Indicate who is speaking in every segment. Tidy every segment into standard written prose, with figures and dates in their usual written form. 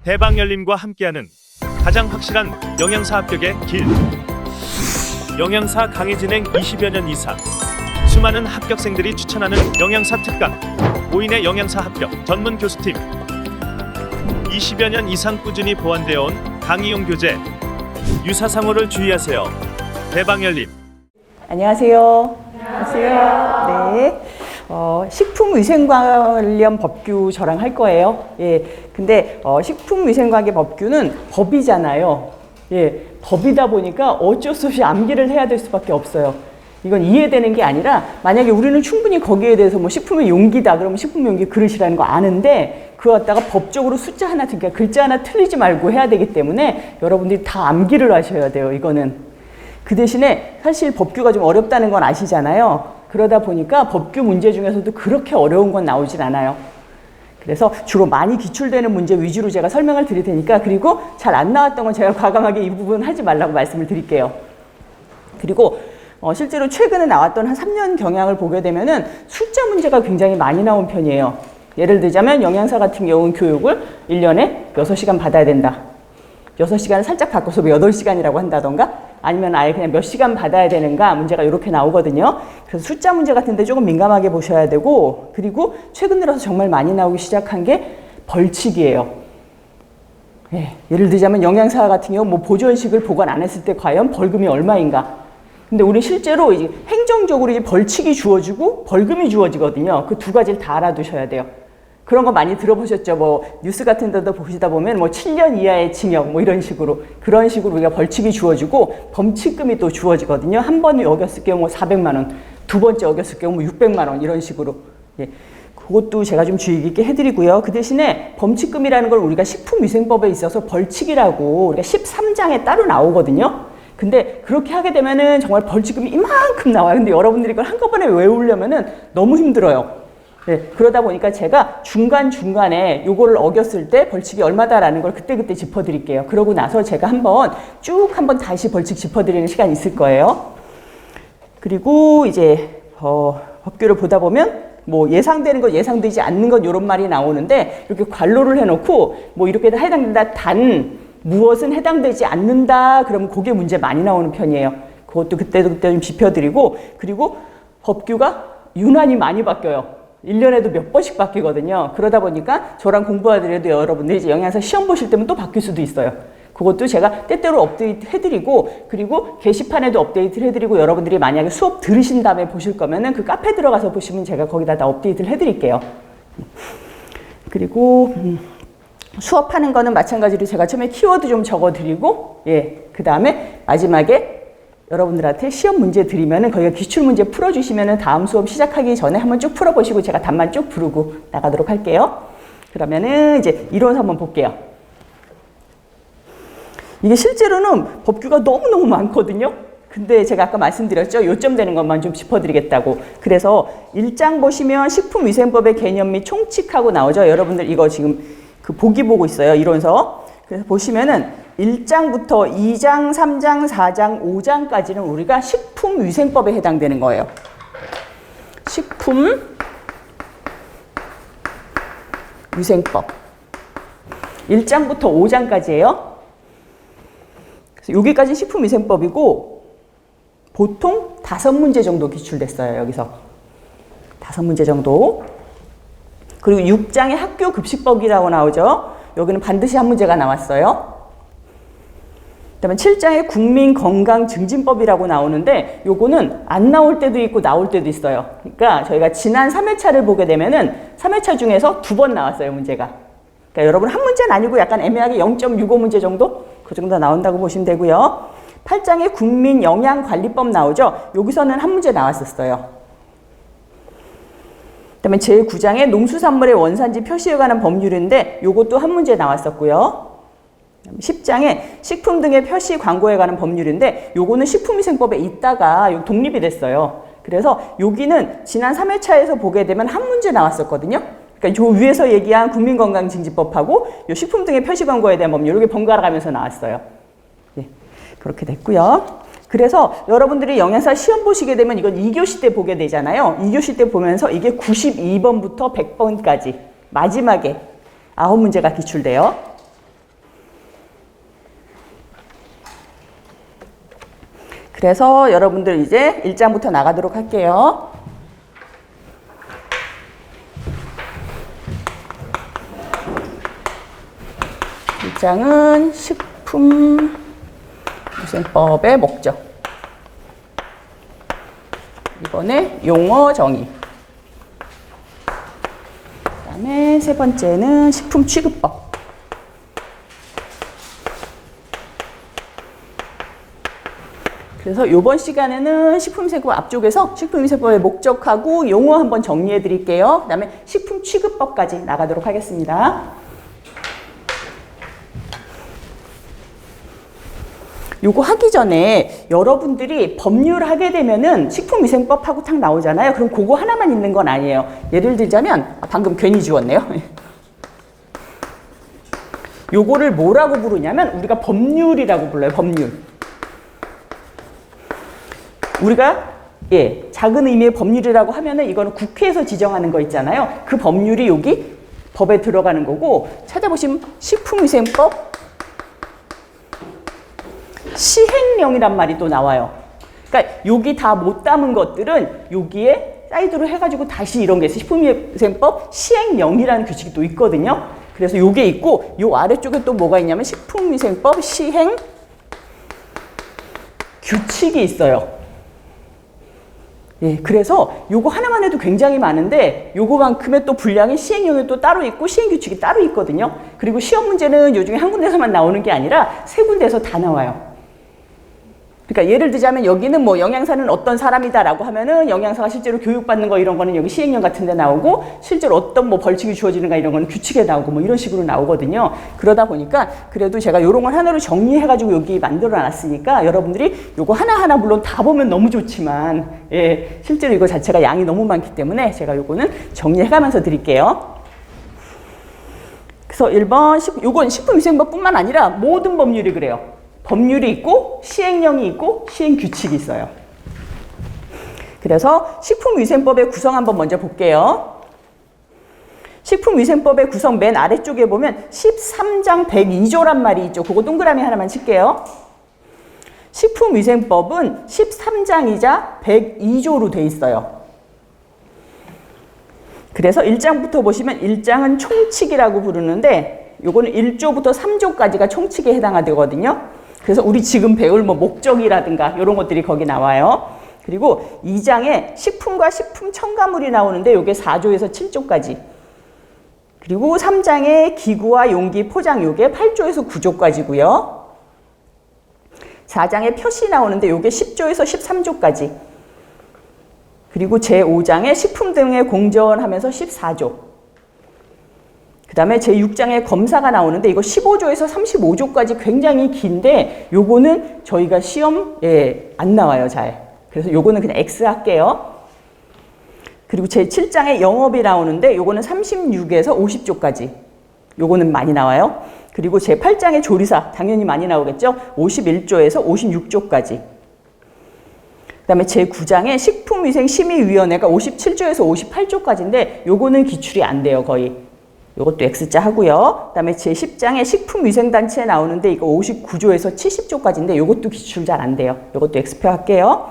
Speaker 1: 대방열림과 함께하는 가장 확실한 영양사 합격의 길. 영양사 강의 진행 20여 년 이상, 수많은 합격생들이 추천하는 영양사 특강, 5인의 영양사 합격 전문 교수팀, 20여 년 이상 꾸준히 보완되어 온 강의용 교재. 유사상호를 주의하세요. 대방열림.
Speaker 2: 안녕하세요. 안녕하세요. 네. 식품위생관련 법규 저랑 할 거예요. 예. 근데 식품위생관계 법규는 법이잖아요. 예. 법이다 보니까 어쩔 수 없이 암기를 해야 될 수밖에 없어요. 이건 이해되는 게 아니라 만약에 우리는 충분히 거기에 대해서 뭐 식품의 용기다 그러면 식품의 용기 그릇이라는 거 아는데 그거 갖다가 법적으로 숫자 하나, 그러니까 글자 하나 틀리지 말고 해야 되기 때문에 여러분들이 다 암기를 하셔야 돼요. 이거는. 그 대신에 사실 법규가 좀 어렵다는 건 아시잖아요. 그러다 보니까 법규 문제 중에서도 그렇게 어려운 건 나오진 않아요. 그래서 주로 많이 기출되는 문제 위주로 제가 설명을 드릴 테니까, 그리고 잘 안 나왔던 건 제가 과감하게 이 부분 하지 말라고 말씀을 드릴게요. 그리고 실제로 최근에 나왔던 한 3년 경향을 보게 되면은 숫자 문제가 굉장히 많이 나온 편이에요. 예를 들자면 영양사 같은 경우는 교육을 1년에 6시간 받아야 된다. 6시간을 살짝 바꿔서 8시간이라고 한다던가 아니면 아예 그냥 몇 시간 받아야 되는가 문제가 이렇게 나오거든요. 그래서 숫자 문제 같은데 조금 민감하게 보셔야 되고, 그리고 최근 들어서 정말 많이 나오기 시작한 게 벌칙이에요. 예, 예를 들자면 영양사 같은 경우 뭐 보존식을 보관 안 했을 때 과연 벌금이 얼마인가. 근데 우리 실제로 이제 행정적으로 이제 벌칙이 주어지고 벌금이 주어지거든요. 그 두 가지를 다 알아두셔야 돼요. 그런 거 많이 들어보셨죠? 뭐 뉴스 같은 데도 보시다 보면 뭐 7년 이하의 징역 뭐 이런 식으로, 그런 식으로 우리가 벌칙이 주어지고 범칙금이 또 주어지거든요. 한 번 어겼을 경우 뭐 400만 원, 두 번째 어겼을 경우 뭐 600만 원 이런 식으로. 예. 그것도 제가 좀 주의 깊게 해드리고요. 그 대신에 범칙금이라는 걸 우리가 식품위생법에 있어서 벌칙이라고 우리가 13장에 따로 나오거든요. 근데 그렇게 하게 되면은 정말 벌칙금이 이만큼 나와요. 근데 여러분들이 이걸 한꺼번에 외우려면은 너무 힘들어요. 네, 그러다 보니까 제가 중간중간에 요거를 어겼을 때 벌칙이 얼마다라는 걸 그때그때 짚어드릴게요. 그러고 나서 제가 한번 다시 벌칙 짚어드리는 시간이 있을 거예요. 그리고 이제 법규를 보다 보면 뭐 예상되는 것, 예상되지 않는 것 이런 말이 나오는데, 이렇게 괄호를 해놓고 뭐 이렇게 해당된다, 단 무엇은 해당되지 않는다 그러면 그게 문제 많이 나오는 편이에요. 그것도 그때 좀 짚어드리고, 그리고 법규가 유난히 많이 바뀌어요. 1년에도 몇 번씩 바뀌거든요. 그러다 보니까 저랑 공부하더라도 여러분들이 이제 영양사 시험 보실 때면 또 바뀔 수도 있어요. 그것도 제가 때때로 업데이트 해드리고, 그리고 게시판에도 업데이트를 해드리고, 여러분들이 만약에 수업 들으신 다음에 보실 거면은 그 카페 들어가서 보시면 제가 거기다 다 업데이트를 해드릴게요. 그리고 수업하는 거는 마찬가지로 제가 처음에 키워드 좀 적어드리고, 예, 그 다음에 마지막에 여러분들한테 시험 문제 드리면은 거기가 기출 문제 풀어주시면은 다음 수업 시작하기 전에 한번 쭉 풀어보시고 제가 답만 쭉 부르고 나가도록 할게요. 그러면은 이제 이론서 한번 볼게요. 이게 실제로는 법규가 너무너무 많거든요. 근데 제가 아까 말씀드렸죠. 요점 되는 것만 좀 짚어드리겠다고. 그래서 1장 보시면 식품위생법의 개념 및 총칙하고 나오죠. 여러분들 이거 지금 그 보기 보고 있어요. 이론서. 그래서 보시면은 1장부터 2장, 3장, 4장, 5장까지는 우리가 식품위생법에 해당되는 거예요. 식품위생법. 1장부터 5장까지예요. 그래서 여기까지 식품위생법이고 보통 5문제 정도 기출됐어요. 여기서 5문제 정도. 그리고 6장에 학교급식법이라고 나오죠. 여기는 반드시 한 문제가 나왔어요. 그다음에 7장에 국민건강증진법이라고 나오는데 요거는 안 나올 때도 있고 나올 때도 있어요. 그러니까 저희가 지난 3회차를 보게 되면은 3회차 중에서 2번 나왔어요, 문제가. 그러니까 여러분 한 문제는 아니고 약간 애매하게 0.65문제 정도? 그 정도 나온다고 보시면 되고요. 8장에 국민영양관리법 나오죠. 여기서는 한 문제 나왔었어요. 그다음에 제9장에 농수산물의 원산지 표시에 관한 법률인데 요것도 한 문제 나왔었고요. 10장에 식품 등의 표시 광고에 관한 법률인데 요거는 식품위생법에 있다가 독립이 됐어요. 그래서 여기는 지난 3회차에서 보게 되면 한 문제 나왔었거든요. 그러니까 요 위에서 얘기한 국민건강증진법하고 요 식품 등의 표시 광고에 대한 법률 이렇게 번갈아 가면서 나왔어요. 네, 그렇게 됐고요. 그래서 여러분들이 영양사 시험 보시게 되면 이건 2교시 때 보게 되잖아요. 2교시 때 보면서 이게 92번부터 100번까지 마지막에 9문제가 기출돼요. 그래서 여러분들 이제 1장부터 나가도록 할게요. 1장은 식품위생법의 목적. 이번에 용어 정의. 그다음에 세 번째는 식품 취급법. 그래서 이번 시간에는 식품위생법 앞쪽에서 식품위생법의 목적하고 용어 한번 정리해 드릴게요. 그 다음에 식품 취급법까지 나가도록 하겠습니다. 요거 하기 전에 여러분들이 법률 하게 되면은 식품위생법하고 탁 나오잖아요. 그럼 그거 하나만 있는 건 아니에요. 예를 들자면, 방금 괜히 지웠네요. 요거를 뭐라고 부르냐면 우리가 법률이라고 불러요. 법률. 우리가 작은 의미의 법률이라고 하면은 이거는 국회에서 지정하는 거 있잖아요. 그 법률이 여기 법에 들어가는 거고, 찾아보시면 식품위생법 시행령이란 말이 또 나와요. 그러니까 여기 다 못 담은 것들은 여기에 사이드로 해가지고 다시 이런 게 있어요. 식품위생법 시행령이라는 규칙이 또 있거든요. 그래서 요게 있고, 요 아래쪽에 또 뭐가 있냐면 식품위생법 시행 규칙이 있어요. 그래서 요거 하나만 해도 굉장히 많은데 요거만큼의 또 분량이 시행령이 또 따로 있고 시행규칙이 따로 있거든요. 그리고 시험 문제는 요중에 한 군데서만 나오는 게 아니라 세 군데에서 다 나와요. 그러니까 예를 들자면 여기는 뭐 영양사는 어떤 사람이다라고 하면은 영양사가 실제로 교육받는 거 이런 거는 여기 시행령 같은 데 나오고, 실제로 어떤 뭐 벌칙이 주어지는가 이런 거는 규칙에 나오고 뭐 이런 식으로 나오거든요. 그러다 보니까 그래도 제가 요런 걸 하나로 정리해가지고 여기 만들어 놨으니까 여러분들이 요거 하나하나 물론 다 보면 너무 좋지만 실제로 이거 자체가 양이 너무 많기 때문에 제가 요거는 정리해가면서 드릴게요. 그래서 1번, 요건 식품위생법뿐만 아니라 모든 법률이 그래요. 법률이 있고 시행령이 있고 시행규칙이 있어요. 그래서 식품위생법의 구성 한번 먼저 볼게요. 식품위생법의 구성 맨 아래쪽에 보면 13장 102조란 말이 있죠. 그거 동그라미 하나만 칠게요. 식품위생법은 13장이자 102조로 돼 있어요. 그래서 1장부터 보시면 1장은 총칙이라고 부르는데 요거는 1조부터 3조까지가 총칙에 해당하거든요. 그래서 우리 지금 배울 뭐 목적이라든가 이런 것들이 거기 나와요. 그리고 2장에 식품과 식품 첨가물이 나오는데 요게 4조에서 7조까지. 그리고 3장에 기구와 용기, 포장 요게 8조에서 9조까지고요. 4장에 표시 나오는데 요게 10조에서 13조까지. 그리고 제5장에 식품 등의 공정하면서 14조. 그 다음에 제6장에 검사가 나오는데 이거 15조에서 35조까지 굉장히 긴데 요거는 저희가 시험에 안 나와요, 잘. 그래서 요거는 그냥 X 할게요. 그리고 제7장에 영업이 나오는데 요거는 36에서 50조까지. 요거는 많이 나와요. 그리고 제8장에 조리사, 당연히 많이 나오겠죠? 51조에서 56조까지. 그 다음에 제9장에 식품위생심의위원회가 57조에서 58조까지인데 요거는 기출이 안 돼요, 거의. 요것도 X자 하고요. 그 다음에 제10장에 식품위생단체에 나오는데 이거 59조에서 70조까지인데 요것도 기출 잘 안 돼요. 요것도 X표 할게요.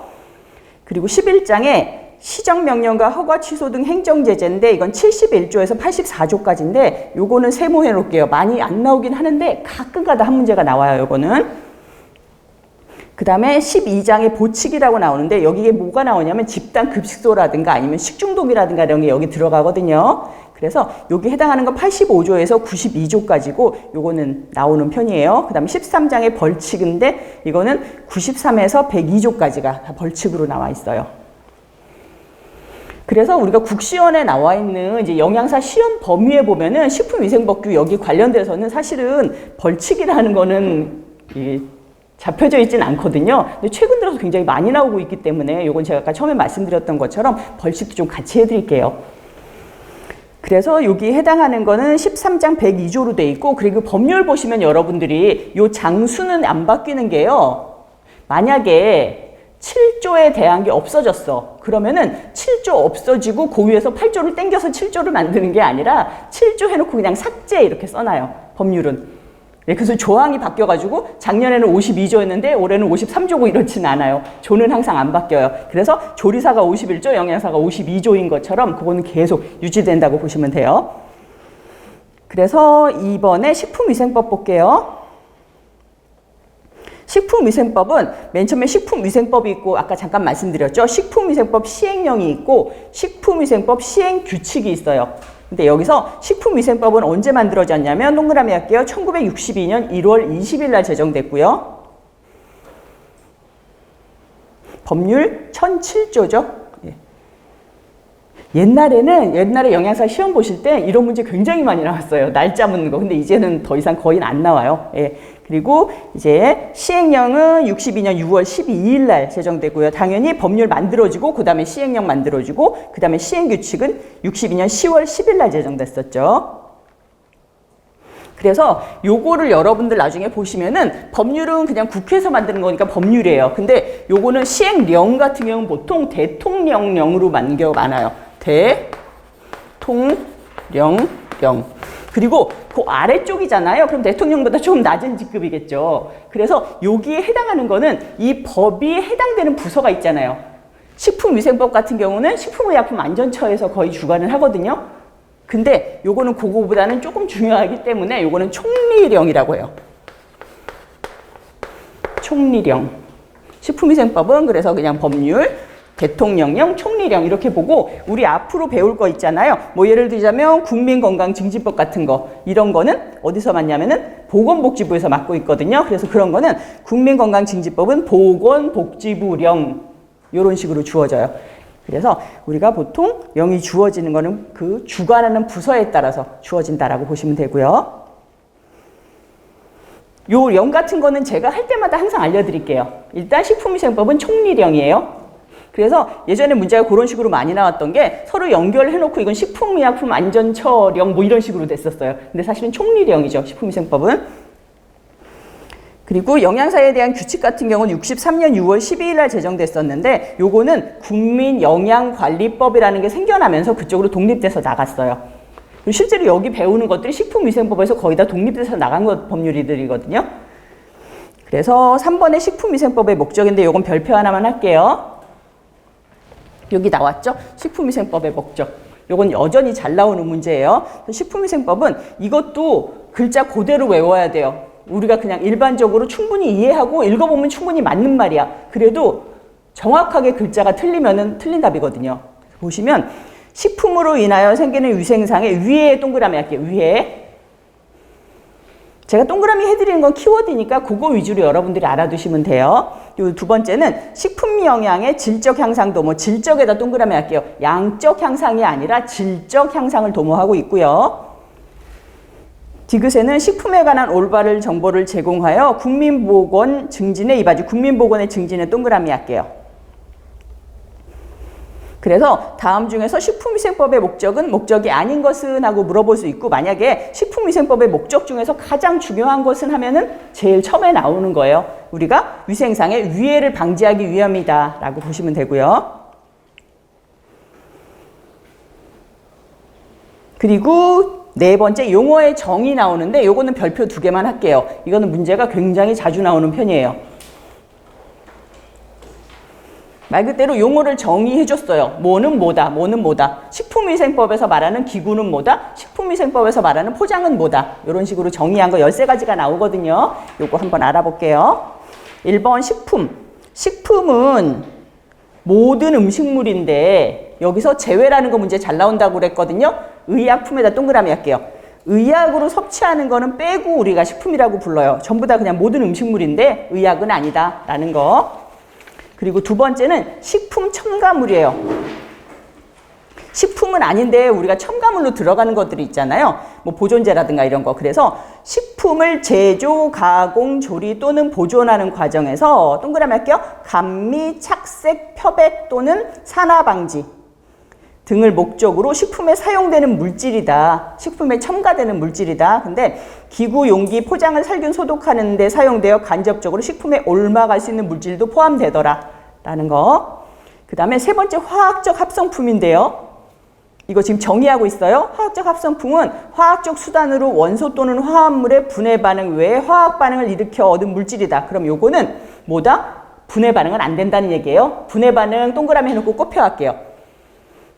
Speaker 2: 그리고 11장에 시정명령과 허가 취소 등 행정제재인데 이건 71조에서 84조까지인데 요거는 세모해 놓을게요. 많이 안 나오긴 하는데 가끔가다 한 문제가 나와요. 요거는. 그 다음에 12장에 보칙이라고 나오는데 여기에 뭐가 나오냐면 집단급식소라든가 아니면 식중독이라든가 이런 게 여기 들어가거든요. 그래서 여기 해당하는 건 85조에서 92조까지고 요거는 나오는 편이에요. 그 다음에 13장의 벌칙인데 이거는 93에서 102조까지가 다 벌칙으로 나와 있어요. 그래서 우리가 국시원에 나와 있는 이제 영양사 시험 범위에 보면은 식품위생법규 여기 관련돼서는 사실은 벌칙이라는 거는 잡혀져 있진 않거든요. 근데 최근 들어서 굉장히 많이 나오고 있기 때문에 요건 제가 아까 처음에 말씀드렸던 것처럼 벌칙도 좀 같이 해드릴게요. 그래서 여기 해당하는 거는 13장 102조로 돼 있고, 그리고 법률 보시면 여러분들이 요 장수는 안 바뀌는 게요. 만약에 7조에 대한 게 없어졌어. 그러면은 7조 없어지고 고유에서 8조를 땡겨서 7조를 만드는 게 아니라 7조 해놓고 그냥 삭제 이렇게 써놔요. 법률은. 예, 그래서 조항이 바뀌어가지고 작년에는 52조였는데 올해는 53조고 이렇진 않아요. 조는 항상 안 바뀌어요. 그래서 조리사가 51조, 영양사가 52조인 것처럼 그거는 계속 유지된다고 보시면 돼요. 그래서 이번에 식품위생법 볼게요. 식품위생법은 맨 처음에 식품위생법이 있고 아까 잠깐 말씀드렸죠. 식품위생법 시행령이 있고 식품위생법 시행규칙이 있어요. 근데 여기서 식품위생법은 언제 만들어졌냐면 동그라미 할게요. 1962년 1월 20일 날 제정됐고요. 법률 1007조죠. 옛날에 영양사 시험 보실 때 이런 문제 굉장히 많이 나왔어요. 날짜 묻는 거. 근데 이제는 더 이상 거의 안 나와요. 예. 그리고 이제 시행령은 62년 6월 12일 날 제정되고요. 당연히 법률 만들어지고 그 다음에 시행령 만들어지고 그 다음에 시행규칙은 62년 10월 10일 날 제정됐었죠. 그래서 요거를 여러분들 나중에 보시면은 법률은 그냥 국회에서 만드는 거니까 법률이에요. 근데 요거는 시행령 같은 경우는 보통 대통령령으로 많아요. 대통령령. 그리고 그 아래쪽이잖아요. 그럼 대통령보다 좀 낮은 직급이겠죠. 그래서 여기에 해당하는 거는 이 법이 해당되는 부서가 있잖아요. 식품위생법 같은 경우는 식품의약품안전처에서 거의 주관을 하거든요. 근데 요거는 그거보다는 조금 중요하기 때문에 요거는 총리령이라고 해요. 총리령. 식품위생법은 그래서 그냥 법률, 대통령령, 총리령 이렇게 보고 우리 앞으로 배울 거 있잖아요. 뭐 예를 들자면 국민건강증진법 같은 거 이런 거는 어디서 맡냐면은 보건복지부에서 맡고 있거든요. 그래서 그런 거는 국민건강증진법은 보건복지부령 이런 식으로 주어져요. 그래서 우리가 보통 영이 주어지는 거는 그 주관하는 부서에 따라서 주어진다라고 보시면 되고요. 요 령 같은 거는 제가 할 때마다 항상 알려드릴게요. 일단 식품위생법은 총리령이에요. 그래서 예전에 문제가 그런 식으로 많이 나왔던 게 서로 연결해놓고 이건 식품의약품안전처령 뭐 이런 식으로 됐었어요. 근데 사실은 총리령이죠. 식품위생법은. 그리고 영양사에 대한 규칙 같은 경우는 63년 6월 12일 날 제정됐었는데 요거는 국민영양관리법이라는 게 생겨나면서 그쪽으로 독립돼서 나갔어요. 실제로 여기 배우는 것들이 식품위생법에서 거의 다 독립돼서 나간 법률이들이거든요. 그래서 3번의 식품위생법의 목적인데 요건 별표 하나만 할게요. 여기 나왔죠? 식품위생법의 목적. 요건 여전히 잘 나오는 문제예요. 식품위생법은 이것도 글자 그대로 외워야 돼요. 우리가 그냥 일반적으로 충분히 이해하고 읽어보면 충분히 맞는 말이야. 그래도 정확하게 글자가 틀리면은 틀린 답이거든요. 보시면 식품으로 인하여 생기는 위생상해 위에 동그라미 할게요. 위에. 제가 동그라미 해드리는 건 키워드니까 그거 위주로 여러분들이 알아두시면 돼요. 요 두 번째는 식품 영양의 질적 향상도, 뭐 질적에다 동그라미 할게요. 양적 향상이 아니라 질적 향상을 도모하고 있고요. 디귿에는 식품에 관한 올바른 정보를 제공하여 국민보건 증진에 이바지, 국민보건의 증진에 동그라미 할게요. 그래서 다음 중에서 식품위생법의 목적은 목적이 아닌 것은 하고 물어볼 수 있고, 만약에 식품위생법의 목적 중에서 가장 중요한 것은 하면은 제일 처음에 나오는 거예요. 우리가 위생상의 위해를 방지하기 위함이다 라고 보시면 되고요. 그리고 네 번째 용어의 정의 나오는데 요거는 별표 2개만 할게요. 이거는 문제가 굉장히 자주 나오는 편이에요. 말 그대로 용어를 정의해줬어요. 뭐는 뭐다, 뭐는 뭐다. 식품위생법에서 말하는 기구는 뭐다, 식품위생법에서 말하는 포장은 뭐다. 이런 식으로 정의한 거 13가지가 나오거든요. 요거 한번 알아볼게요. 1번 식품. 식품은 모든 음식물인데 여기서 제외라는 거 문제 잘 나온다고 그랬거든요. 의약품에다 동그라미 할게요. 의약으로 섭취하는 거는 빼고 우리가 식품이라고 불러요. 전부 다 그냥 모든 음식물인데 의약은 아니다 라는 거. 그리고 두 번째는 식품 첨가물이에요. 식품은 아닌데 우리가 첨가물로 들어가는 것들이 있잖아요. 뭐 보존제라든가 이런 거. 그래서 식품을 제조, 가공, 조리 또는 보존하는 과정에서 동그라미 할게요. 감미, 착색,漂백 또는 산화 방지 등을 목적으로 식품에 사용되는 물질이다. 식품에 첨가되는 물질이다. 근데 기구, 용기, 포장을 살균, 소독하는 데 사용되어 간접적으로 식품에 옮아갈 수 있는 물질도 포함되더라 라는 거. 그 다음에 세 번째 화학적 합성품인데요. 이거 지금 정의하고 있어요. 화학적 합성풍은 화학적 수단으로 원소 또는 화합물의 분해 반응 외에 화학 반응을 일으켜 얻은 물질이다. 그럼 요거는 뭐다? 분해 반응은 안 된다는 얘기예요. 분해 반응 동그라미 해놓고 꼽혀갈게요.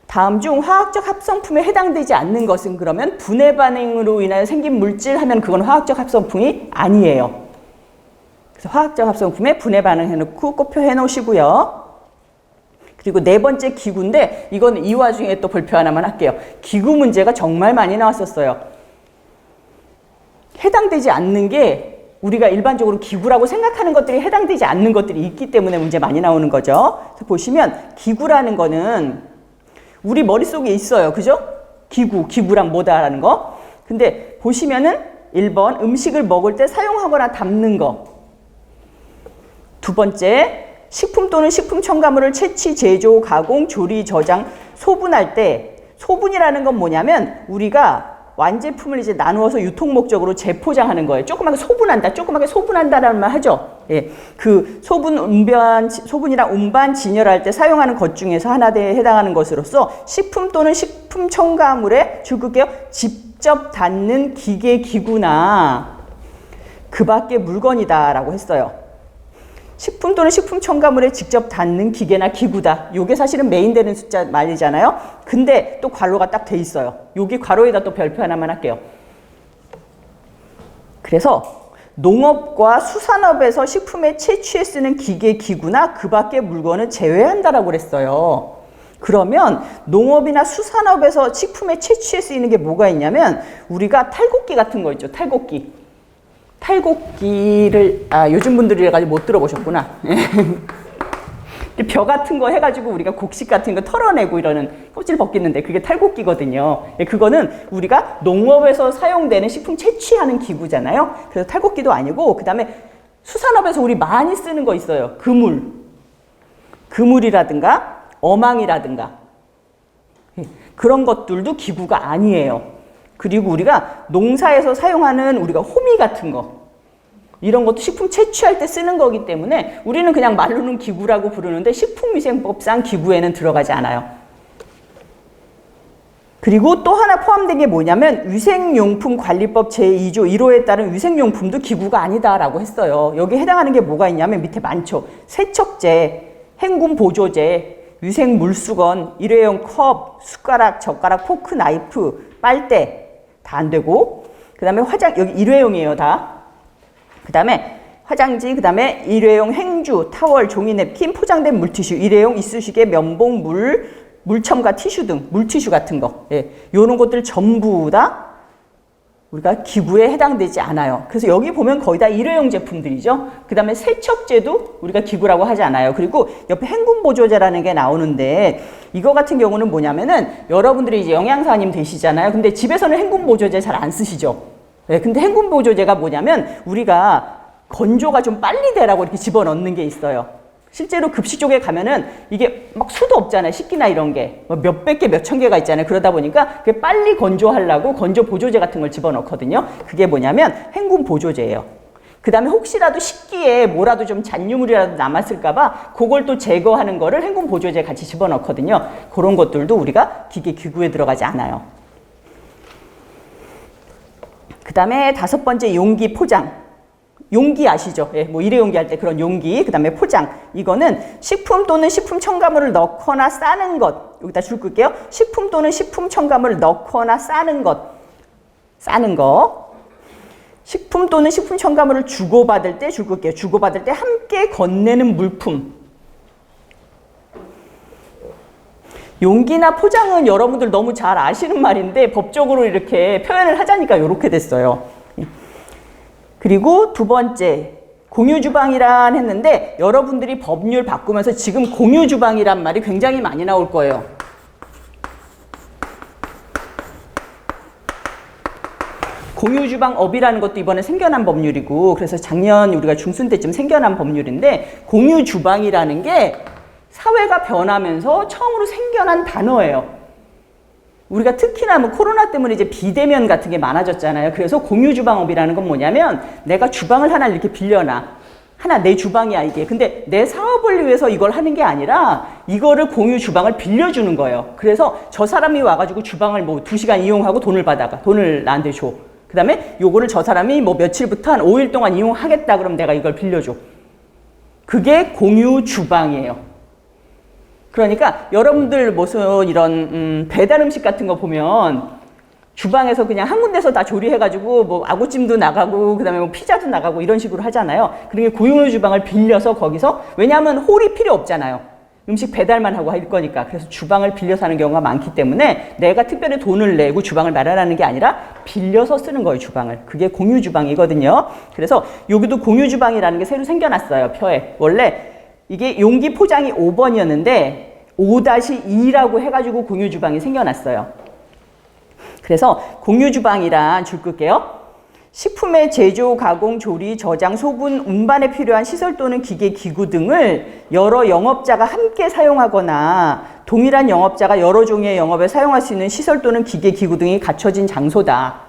Speaker 2: 다음 중 화학적 합성품에 해당되지 않는 것은 그러면 분해 반응으로 인하여 생긴 물질 하면 그건 화학적 합성품이 아니에요. 그래서 화학적 합성품에 분해 반응 해놓고 꼽혀 해놓으시고요. 그리고 네 번째 기구인데 이건 이 와중에 또 발표 하나만 할게요. 기구 문제가 정말 많이 나왔었어요. 해당되지 않는 게 우리가 일반적으로 기구라고 생각하는 것들이 해당되지 않는 것들이 있기 때문에 문제 많이 나오는 거죠. 그래서 보시면 기구라는 거는 우리 머릿속에 있어요. 그죠? 기구랑 뭐다라는 거. 근데 보시면은 1번 음식을 먹을 때 사용하거나 담는 거. 두 번째 식품 또는 식품 첨가물을 채취, 제조, 가공, 조리, 저장, 소분할 때 소분이라는 건 뭐냐면 우리가 완제품을 이제 나누어서 유통 목적으로 재포장하는 거예요. 조그맣게 소분한다라는 말 하죠. 예, 그 소분이랑 운반, 진열할 때 사용하는 것 중에서 하나에 해당하는 것으로서 식품 또는 식품 첨가물에 줄글게요. 직접 닿는 기계, 기구나 그 밖의 물건이다라고 했어요. 식품 또는 식품 첨가물에 직접 닿는 기계나 기구다. 요게 사실은 메인 되는 숫자 말이잖아요. 근데 또 괄호가 딱 돼 있어요. 여기 괄호에다 또 별표 하나만 할게요. 그래서 농업과 수산업에서 식품에 채취에 쓰는 기계, 기구나 그 밖의 물건은 제외한다라고 그랬어요. 그러면 농업이나 수산업에서 식품에 채취에 쓰이는 게 뭐가 있냐면 우리가 탈곡기 같은 거 있죠. 탈곡기를 요즘 분들이 가지고 못 들어보셨구나. 벼 같은 거 해가지고 우리가 곡식 같은 거 털어내고 이러는 껍질 벗기는데 그게 탈곡기거든요. 그거는 우리가 농업에서 사용되는 식품 채취하는 기구잖아요. 그래서 탈곡기도 아니고 그 다음에 수산업에서 우리 많이 쓰는 거 있어요. 그물이라든가 어망이라든가 그런 것들도 기구가 아니에요. 그리고 우리가 농사에서 사용하는 우리가 호미 같은 거 이런 것도 식품 채취할 때 쓰는 거기 때문에 우리는 그냥 말로는 기구라고 부르는데 식품위생법상 기구에는 들어가지 않아요. 그리고 또 하나 포함된 게 뭐냐면 위생용품 관리법 제2조 1호에 따른 위생용품도 기구가 아니다라고 했어요. 여기 해당하는 게 뭐가 있냐면 밑에 많죠. 세척제, 행군 보조제, 위생 물수건, 일회용 컵, 숟가락, 젓가락, 포크, 나이프, 빨대 다 안 되고 그 다음에 여기 일회용이에요 다. 그 다음에 화장지, 그 다음에 일회용 행주, 타월, 종이 냅킨, 포장된 물티슈, 일회용 이쑤시개, 면봉, 물첨가 티슈 등 물티슈 같은 거 요런 것들 전부 다 우리가 기구에 해당되지 않아요. 그래서 여기 보면 거의 다 일회용 제품들이죠. 그 다음에 세척제도 우리가 기구라고 하지 않아요. 그리고 옆에 행군보조제라는 게 나오는데 이거 같은 경우는 뭐냐면은 여러분들이 이제 영양사님 되시잖아요. 근데 집에서는 행군보조제 잘 안 쓰시죠. 근데 행군보조제가 뭐냐면 우리가 건조가 좀 빨리 되라고 이렇게 집어넣는 게 있어요. 실제로 급식 쪽에 가면은 이게 막 수도 없잖아요. 식기나 이런 게. 몇백 개, 몇천 개가 있잖아요. 그러다 보니까 그게 빨리 건조하려고 건조 보조제 같은 걸 집어넣거든요. 그게 뭐냐면 행군 보조제예요. 그 다음에 혹시라도 식기에 뭐라도 좀 잔유물이라도 남았을까봐 그걸 또 제거하는 거를 행군 보조제 같이 집어넣거든요. 그런 것들도 우리가 기구에 들어가지 않아요. 그 다음에 5번째 용기 포장. 용기 아시죠? 뭐 일회용기 할 때 그런 용기, 그 다음에 포장. 이거는 식품 또는 식품 첨가물을 넣거나 싸는 것. 여기다 줄 끌게요. 식품 또는 식품 첨가물을 넣거나 싸는 것. 식품 또는 식품 첨가물을 주고받을 때 줄 끌게요. 주고받을 때 함께 건네는 물품. 용기나 포장은 여러분들 너무 잘 아시는 말인데 법적으로 이렇게 표현을 하자니까 이렇게 됐어요. 그리고 두 번째, 공유주방이란 했는데 여러분들이 법률 바꾸면서 지금 공유주방이란 말이 굉장히 많이 나올 거예요. 공유주방업이라는 것도 이번에 생겨난 법률이고 그래서 작년 우리가 중순 때쯤 생겨난 법률인데 공유주방이라는 게 사회가 변하면서 처음으로 생겨난 단어예요. 우리가 특히나 뭐 코로나 때문에 이제 비대면 같은 게 많아졌잖아요. 그래서 공유주방업이라는 건 뭐냐면 내가 주방을 하나 이렇게 빌려놔. 하나 내 주방이야 이게. 근데 내 사업을 위해서 이걸 하는 게 아니라 이거를 공유 주방을 빌려주는 거예요. 그래서 저 사람이 와가지고 주방을 뭐 2시간 이용하고 돈을 받아가. 돈을 나한테 줘. 그 다음에 요거를 저 사람이 뭐 며칠부터 한 5일 동안 이용하겠다 그럼 내가 이걸 빌려줘. 그게 공유 주방이에요. 그러니까 여러분들 무슨 이런 배달 음식 같은 거 보면 주방에서 그냥 한 군데서 다 조리해가지고 뭐 아구찜도 나가고 그다음에 뭐 피자도 나가고 이런 식으로 하잖아요. 그러니까 공유 주방을 빌려서 거기서 왜냐하면 홀이 필요 없잖아요. 음식 배달만 하고 할 거니까. 그래서 주방을 빌려서 하는 경우가 많기 때문에 내가 특별히 돈을 내고 주방을 마련하는 게 아니라 빌려서 쓰는 거예요, 주방을. 그게 공유 주방이거든요. 그래서 여기도 공유 주방이라는 게 새로 생겨났어요, 표에. 원래 이게 용기 포장이 5번이었는데 5-2라고 해가지고 공유 주방이 생겨났어요. 그래서 공유 주방이란 줄 끌게요. 식품의 제조, 가공, 조리, 저장, 소분, 운반에 필요한 시설 또는 기계, 기구 등을 여러 영업자가 함께 사용하거나 동일한 영업자가 여러 종류의 영업에 사용할 수 있는 시설 또는 기계, 기구 등이 갖춰진 장소다.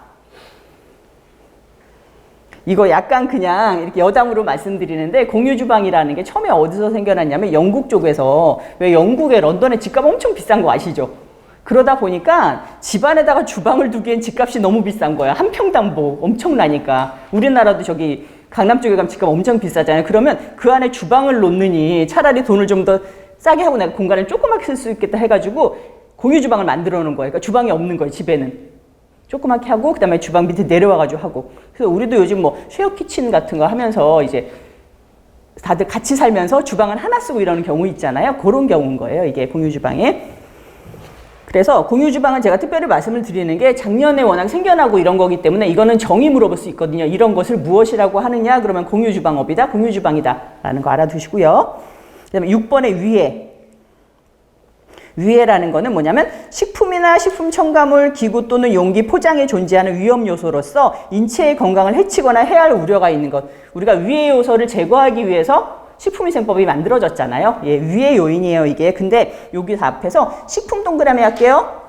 Speaker 2: 이거 약간 그냥 이렇게 여담으로 말씀드리는데 공유 주방이라는 게 처음에 어디서 생겨났냐면 영국 쪽에서 왜 영국의 런던에 집값 엄청 비싼 거 아시죠? 그러다 보니까 집안에다가 주방을 두기엔 집값이 너무 비싼 거야. 한 평당 뭐 엄청나니까. 우리나라도 저기 강남 쪽에 가면 집값 엄청 비싸잖아요. 그러면 그 안에 주방을 놓느니 차라리 돈을 좀 더 싸게 하고 내가 공간을 조그맣게 쓸 수 있겠다 해가지고 공유 주방을 만들어 놓은 거예요. 그러니까 주방이 없는 거예요, 집에는. 조그맣게 하고 그다음에 주방 밑에 내려와가지고 하고. 그래서 우리도 요즘 뭐 쉐어 키친 같은 거 하면서 이제 다들 같이 살면서 주방을 하나 쓰고 이러는 경우 있잖아요. 그런 경우인 거예요, 이게 공유 주방에. 그래서 공유 주방은 제가 특별히 말씀을 드리는 게 작년에 워낙 생겨나고 이런 거기 때문에 이거는 정의 물어볼 수 있거든요. 이런 것을 무엇이라고 하느냐? 그러면 공유 주방업이다, 공유 주방이다 라는 거 알아두시고요. 그다음에 6번의 위해. 위해라는 거는 뭐냐면 식품이나 식품 첨가물, 기구 또는 용기, 포장에 존재하는 위험 요소로서 인체의 건강을 해치거나 해할 우려가 있는 것. 우리가 위해 요소를 제거하기 위해서 식품위생법이 만들어졌잖아요. 예, 위해 요인이에요, 이게. 근데 여기서 앞에서 식품 동그라미 할게요.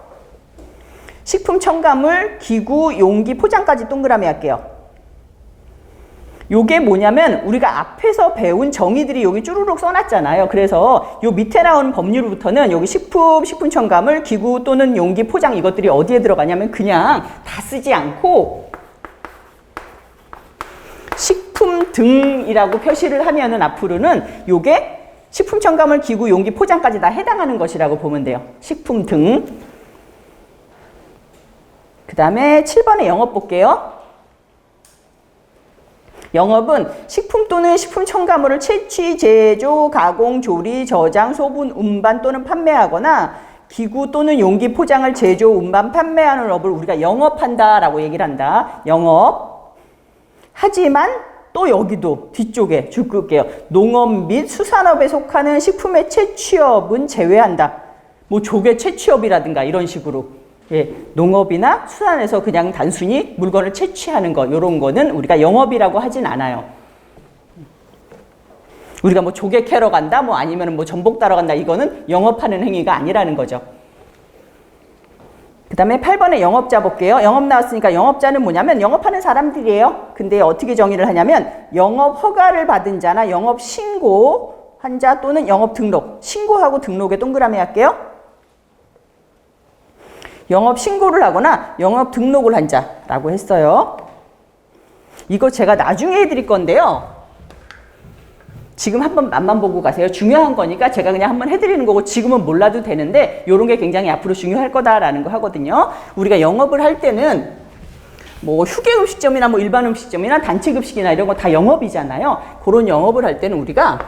Speaker 2: 식품 첨가물, 기구, 용기, 포장까지 동그라미 할게요. 요게 뭐냐면 우리가 앞에서 배운 정의들이 여기 쭈루룩 써놨잖아요. 그래서 요 밑에 나오는 법률부터는 여기 식품, 식품 첨가물, 기구 또는 용기, 포장 이것들이 어디에 들어가냐면 그냥 다 쓰지 않고 식품 등이라고 표시를 하면은 앞으로는 요게 식품 첨가물, 기구, 용기, 포장까지 다 해당하는 것이라고 보면 돼요. 식품 등. 그 다음에 7번에 영업 볼게요. 영업은 식품 또는 식품 첨가물을 채취, 제조, 가공, 조리, 저장, 소분, 운반 또는 판매하거나 기구 또는 용기, 포장을 제조, 운반, 판매하는 업을 우리가 영업한다라고 얘기를 한다. 영업. 하지만 또 여기도 뒤쪽에 줄 끌게요. 농업 및 수산업에 속하는 식품의 채취업은 제외한다. 뭐 조개 채취업이라든가 이런 식으로. 예, 농업이나 수산에서 그냥 단순히 물건을 채취하는 것, 이런 거는 우리가 영업이라고 하진 않아요. 우리가 뭐 조개 캐러 간다, 뭐 아니면 뭐 전복 따러 간다, 이거는 영업하는 행위가 아니라는 거죠. 그 다음에 8번에 영업자 볼게요. 영업 나왔으니까 영업자는 뭐냐면 영업하는 사람들이에요. 근데 어떻게 정의를 하냐면 영업 허가를 받은 자나 영업 신고한 자 또는 영업 등록. 신고하고 등록에 동그라미 할게요. 영업 신고를 하거나 영업 등록을 한 자라고 했어요. 이거 제가 나중에 해드릴 건데요. 지금 한번 맛만 보고 가세요. 중요한 거니까 제가 그냥 한번 해드리는 거고 지금은 몰라도 되는데 이런 게 굉장히 앞으로 중요할 거다라는 거 하거든요. 우리가 영업을 할 때는 뭐 휴게음식점이나 뭐 일반 음식점이나 단체급식이나 이런 거 다 영업이잖아요. 그런 영업을 할 때는 우리가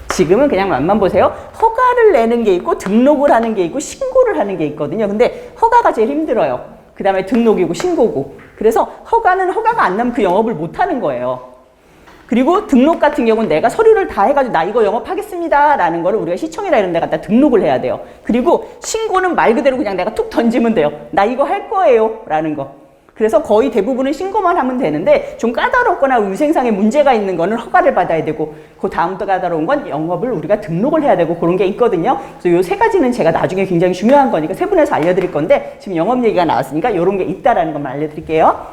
Speaker 2: 지금은 그냥 맛만 보세요. 허가를 내는 게 있고 등록을 하는 게 있고 신고를 하는 게 있거든요. 근데 허가가 제일 힘들어요. 그 다음에 등록이고 신고고. 그래서 허가는 허가가 안 나면 그 영업을 못 하는 거예요. 그리고 등록 같은 경우는 내가 서류를 다 해가지고 나 이거 영업하겠습니다 라는 거를 우리가 시청이나 이런 데 갖다 등록을 해야 돼요. 그리고 신고는 말 그대로 그냥 내가 툭 던지면 돼요. 나 이거 할 거예요 라는 거. 그래서 거의 대부분은 신고만 하면 되는데 좀 까다롭거나 위생상의 문제가 있는 거는 허가를 받아야 되고 그 다음부터 까다로운 건 영업을 우리가 등록을 해야 되고 그런 게 있거든요. 그래서 요 세 가지는 제가 나중에 굉장히 중요한 거니까 세분해서 알려드릴 건데 지금 영업 얘기가 나왔으니까 이런 게 있다라는 것만 알려드릴게요.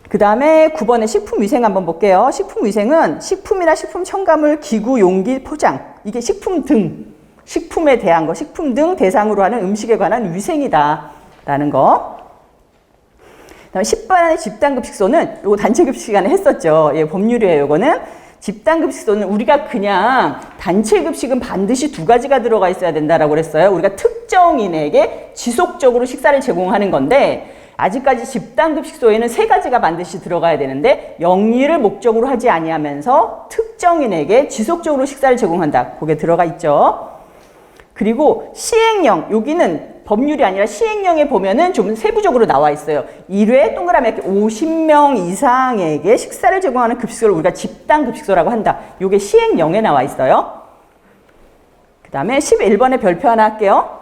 Speaker 2: 그 다음에 9번에 식품위생 한번 볼게요. 식품위생은 식품이나 식품 첨가물, 기구, 용기, 포장 이게 식품 등 식품에 대한 거, 식품 등 대상으로 하는 음식에 관한 위생이다 라는 거. 그다음에 10번의 집단급식소는 요거 단체급식 시간에 했었죠. 예, 법률이에요. 요거는 집단급식소는 우리가 그냥 단체급식은 반드시 두 가지가 들어가 있어야 된다라고 그랬어요. 우리가 특정인에게 지속적으로 식사를 제공하는 건데 아직까지 집단급식소에는 세 가지가 반드시 들어가야 되는데 영리를 목적으로 하지 아니하면서 특정인에게 지속적으로 식사를 제공한다. 그게 들어가 있죠. 그리고 시행령, 여기는 법률이 아니라 시행령에 보면은 좀 세부적으로 나와 있어요. 1회 동그라미 이렇게 50명 이상에게 식사를 제공하는 급식소를 우리가 집단급식소라고 한다. 이게 시행령에 나와 있어요. 그 다음에 11번에 별표 하나 할게요.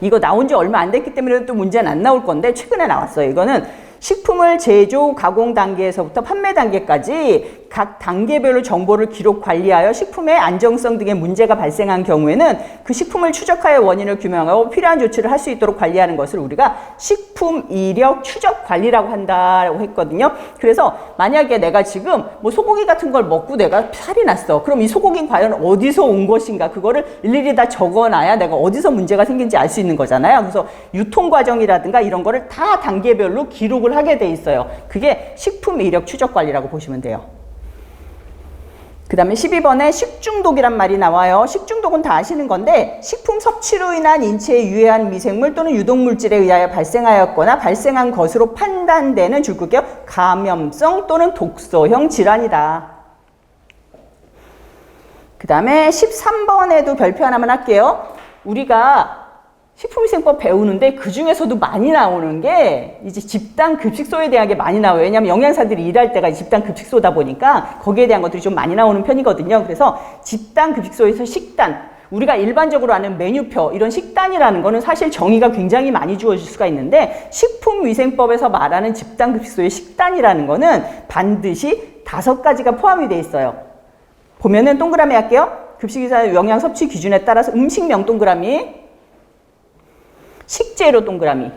Speaker 2: 이거 나온 지 얼마 안 됐기 때문에 또 문제는 안 나올 건데 최근에 나왔어요. 이거는 식품을 제조, 가공 단계에서부터 판매 단계까지 각 단계별로 정보를 기록 관리하여 식품의 안정성 등의 문제가 발생한 경우에는 그 식품을 추적하여 원인을 규명하고 필요한 조치를 할 수 있도록 관리하는 것을 우리가 식품 이력 추적 관리라고 한다고 했거든요. 그래서 만약에 내가 지금 뭐 소고기 같은 걸 먹고 내가 살이 났어. 그럼 이 소고기는 과연 어디서 온 것인가? 그거를 일일이 다 적어놔야 내가 어디서 문제가 생긴지 알 수 있는 거잖아요. 그래서 유통 과정이라든가 이런 거를 다 단계별로 기록을 하게 돼 있어요. 그게 식품 이력 추적 관리라고 보시면 돼요. 그 다음에 12번에 식중독이란 말이 나와요. 식중독은 다 아시는 건데 식품 섭취로 인한 인체에 유해한 미생물 또는 유독물질에 의하여 발생하였거나 발생한 것으로 판단되는 줄거기요. 감염성 또는 독소형 질환이다. 그 다음에 13번에도 별표 하나만 할게요. 우리가 식품위생법 배우는데 그 중에서도 많이 나오는 게 이제 집단급식소에 대한 게 많이 나와요. 왜냐하면 영양사들이 일할 때가 집단급식소다 보니까 거기에 대한 것들이 좀 많이 나오는 편이거든요. 그래서 집단급식소에서 식단, 우리가 일반적으로 아는 메뉴표, 이런 식단이라는 거는 사실 정의가 굉장히 많이 주어질 수가 있는데 식품위생법에서 말하는 집단급식소의 식단이라는 거는 반드시 5가지가 포함이 돼 있어요. 보면은 동그라미 할게요. 급식이사 영양 섭취 기준에 따라서 음식명 동그라미, 식재료 동그라미,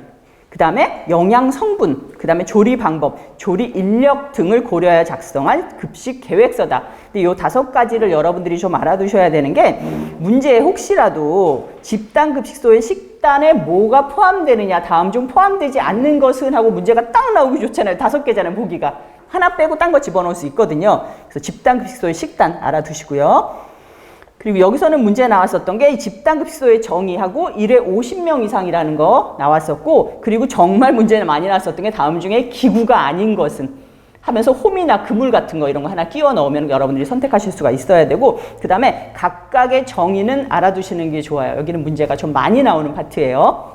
Speaker 2: 그 다음에 영양 성분, 그 다음에 조리 방법, 조리 인력 등을 고려하여 작성한 급식 계획서다. 근데 이 5가지를 여러분들이 좀 알아두셔야 되는 게 문제에 혹시라도 집단급식소의 식단에 뭐가 포함되느냐, 다음 중 포함되지 않는 것은 하고 문제가 딱 나오기 좋잖아요. 5개잖아요, 보기가. 하나 빼고 딴 거 집어넣을 수 있거든요. 그래서 집단급식소의 식단 알아두시고요. 그리고 여기서는 문제 나왔었던 게 집단급식소의 정의하고 1회 50명 이상이라는 거 나왔었고, 그리고 정말 문제는 많이 나왔었던 게 다음 중에 기구가 아닌 것은 하면서 홈이나 그물 같은 거 이런 거 하나 끼워 넣으면 여러분들이 선택하실 수가 있어야 되고, 그 다음에 각각의 정의는 알아두시는 게 좋아요. 여기는 문제가 좀 많이 나오는 파트예요.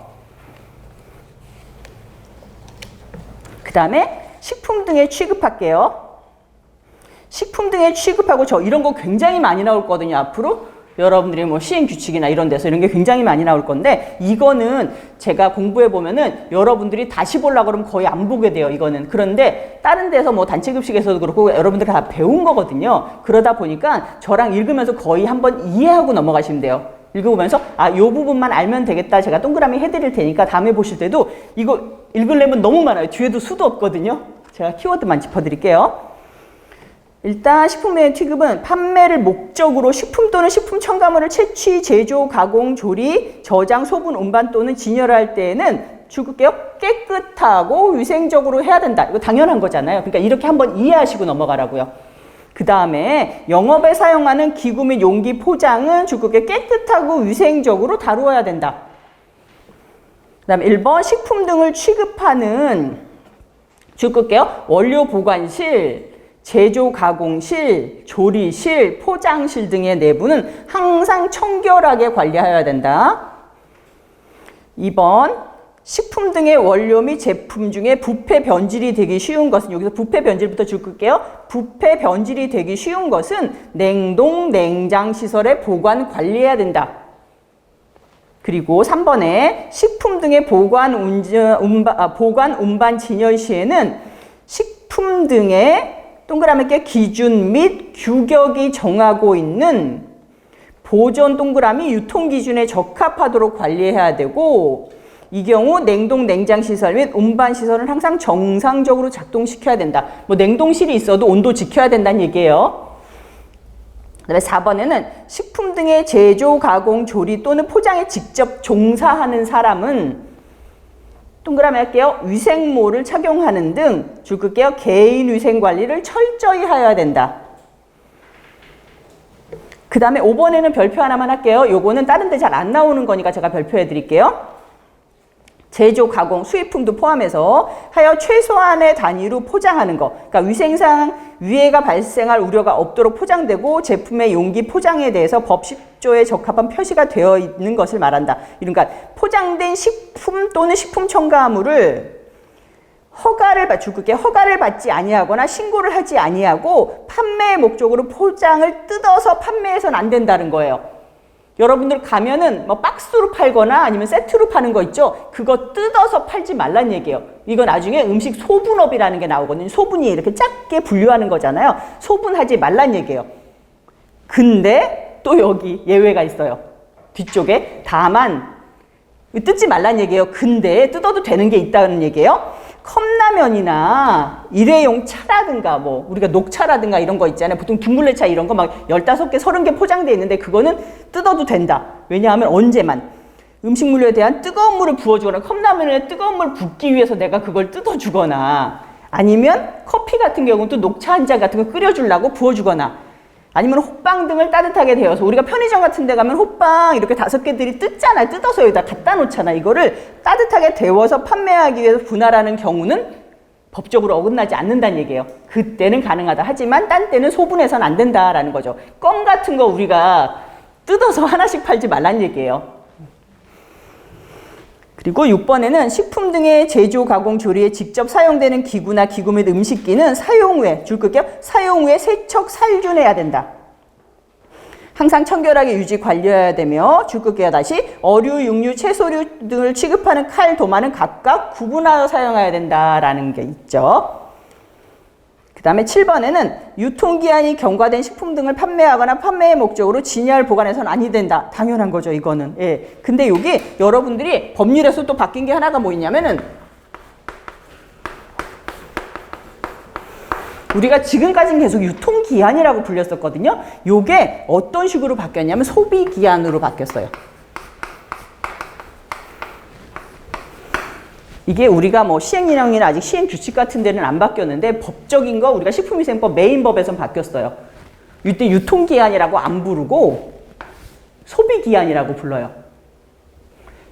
Speaker 2: 그 다음에 식품 등에 취급할게요. 식품 등에 취급하고 이런 거 굉장히 많이 나올 거거든요. 앞으로 여러분들이 뭐 시행 규칙이나 이런 데서 이런 게 굉장히 많이 나올 건데, 이거는 제가 공부해 보면은 여러분들이 다시 보려고 그러면 거의 안 보게 돼요. 이거는. 그런데 다른 데서 뭐 단체급식에서도 그렇고 여러분들이 다 배운 거거든요. 그러다 보니까 저랑 읽으면서 거의 한번 이해하고 넘어가시면 돼요. 읽어보면서 요 부분만 알면 되겠다. 제가 동그라미 해드릴 테니까 다음에 보실 때도 이거 읽으려면 너무 많아요. 뒤에도 수도 없거든요. 제가 키워드만 짚어드릴게요. 일단 식품의 취급은 판매를 목적으로 식품 또는 식품 첨가물을 채취, 제조, 가공, 조리, 저장, 소분, 운반 또는 진열할 때에는 줄글게요. 깨끗하고 위생적으로 해야 된다. 이거 당연한 거잖아요. 그러니까 이렇게 한번 이해하시고 넘어가라고요. 그 다음에 영업에 사용하는 기구 및 용기 포장은 줄글게요. 깨끗하고 위생적으로 다루어야 된다. 그 다음에 1번 식품 등을 취급하는 줄글게요. 원료 보관실, 제조 가공실, 조리실, 포장실 등의 내부는 항상 청결하게 관리하여야 된다. 2번 식품 등의 원료 및 제품 중에 부패 변질이 되기 쉬운 것은, 여기서 부패 변질부터 줄게요. 부패 변질이 되기 쉬운 것은 냉동, 냉장 시설에 보관 관리해야 된다. 그리고 3번에 식품 등의 보관, 운반, 진열 시에는 식품 등의 동그라미 께 기준 및 규격이 정하고 있는 보존 동그라미 유통 기준에 적합하도록 관리해야 되고, 이 경우 냉동 냉장 시설 및 운반 시설은 항상 정상적으로 작동시켜야 된다. 뭐 냉동실이 있어도 온도 지켜야 된다는 얘기예요. 그다음에 4번에는 식품 등의 제조, 가공, 조리 또는 포장에 직접 종사하는 사람은 동그라미 할게요. 위생모를 착용하는 등 줄 끌게요. 개인 위생 관리를 철저히 하여야 된다. 그 다음에 5번에는 별표 하나만 할게요. 요거는 다른 데 잘 안 나오는 거니까 제가 별표해 드릴게요. 제조, 가공, 수입품도 포함해서 하여 최소한의 단위로 포장하는 거. 그러니까 위생상 위해가 발생할 우려가 없도록 포장되고 제품의 용기 포장에 대해서 법 10조에 적합한 표시가 되어 있는 것을 말한다. 그러니까 포장된 식품 또는 식품 첨가물을 허가를 받지 아니하거나 신고를 하지 아니하고 판매의 목적으로 포장을 뜯어서 판매해서는 안 된다는 거예요. 여러분들 가면은 뭐 박스로 팔거나 아니면 세트로 파는 거 있죠? 그거 뜯어서 팔지 말란 얘기예요. 이거 나중에 음식 소분업이라는 게 나오거든요. 소분이 이렇게 작게 분류하는 거잖아요. 소분하지 말란 얘기예요. 근데 또 여기 예외가 있어요. 뒤쪽에. 다만 뜯지 말란 얘기예요. 근데 뜯어도 되는 게 있다는 얘기예요. 컵라면이나 일회용 차라든가 뭐 우리가 녹차라든가 이런 거 있잖아요. 보통 둥글레차 이런 거 막 15개, 30개 포장되어 있는데 그거는 뜯어도 된다. 왜냐하면 언제만 음식물에 대한 뜨거운 물을 부어주거나 컵라면에 뜨거운 물을 붓기 위해서 내가 그걸 뜯어주거나 아니면 커피 같은 경우는 또 녹차 한 잔 같은 거 끓여주려고 부어주거나 아니면 호빵 등을 따뜻하게 데워서 우리가 편의점 같은 데 가면 호빵 이렇게 5개들이 뜯잖아요. 뜯어서 여기다 갖다 놓잖아. 이거를 따뜻하게 데워서 판매하기 위해서 분할하는 경우는 법적으로 어긋나지 않는다는 얘기예요. 그때는 가능하다. 하지만 딴 때는 소분해서는 안 된다라는 거죠. 껌 같은 거 우리가 뜯어서 하나씩 팔지 말란 얘기예요. 그리고 6번에는 식품 등의 제조, 가공, 조리에 직접 사용되는 기구나 기구 및 음식기는 사용 후에, 줄 끌게요. 사용 후에 세척, 살균해야 된다. 항상 청결하게 유지 관리해야 되며, 줄 끌게요. 다시 어류, 육류, 채소류 등을 취급하는 칼, 도마는 각각 구분하여 사용해야 된다라는 게 있죠. 그 다음에 7번에는 유통기한이 경과된 식품 등을 판매하거나 판매의 목적으로 진열, 보관해서는 아니 된다. 당연한 거죠, 이거는. 예. 근데 여기 여러분들이 법률에서 또 바뀐 게 하나가 뭐 있냐면은 우리가 지금까지는 계속 유통기한이라고 불렸었거든요. 요게 어떤 식으로 바뀌었냐면 소비기한으로 바뀌었어요. 이게 우리가 뭐 시행령이나 아직 시행규칙 같은 데는 안 바뀌었는데 법적인 거 우리가 식품위생법 메인법에선 바뀌었어요. 이때 유통기한이라고 안 부르고 소비기한이라고 불러요.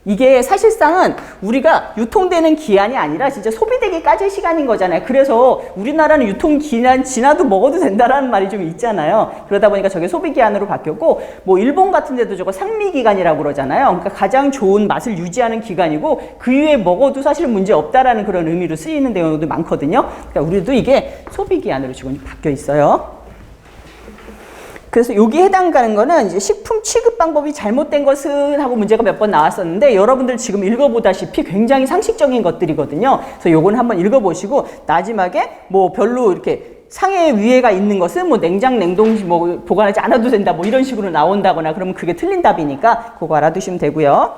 Speaker 2: 이게 사실상은 우리가 유통되는 기한이 아니라 진짜 소비되기까지의 시간인 거잖아요. 그래서 우리나라는 유통기한 지나도 먹어도 된다라는 말이 좀 있잖아요. 그러다 보니까 저게 소비기한으로 바뀌었고 뭐 일본 같은 데도 저거 상미기간이라고 그러잖아요. 그러니까 가장 좋은 맛을 유지하는 기간이고 그 이후에 먹어도 사실 문제 없다라는 그런 의미로 쓰이는 내용도 많거든요. 그러니까 우리도 이게 소비기한으로 지금 바뀌어 있어요. 그래서 여기 해당가는 거는 이제 식품 취급 방법이 잘못된 것은 하고 문제가 몇 번 나왔었는데 여러분들 지금 읽어보다시피 굉장히 상식적인 것들이거든요. 그래서 요거는 한번 읽어보시고 마지막에 뭐 별로 이렇게 상해 위해가 있는 것은 뭐 냉장, 냉동 뭐 보관하지 않아도 된다 뭐 이런 식으로 나온다거나 그러면 그게 틀린 답이니까 그거 알아두시면 되고요.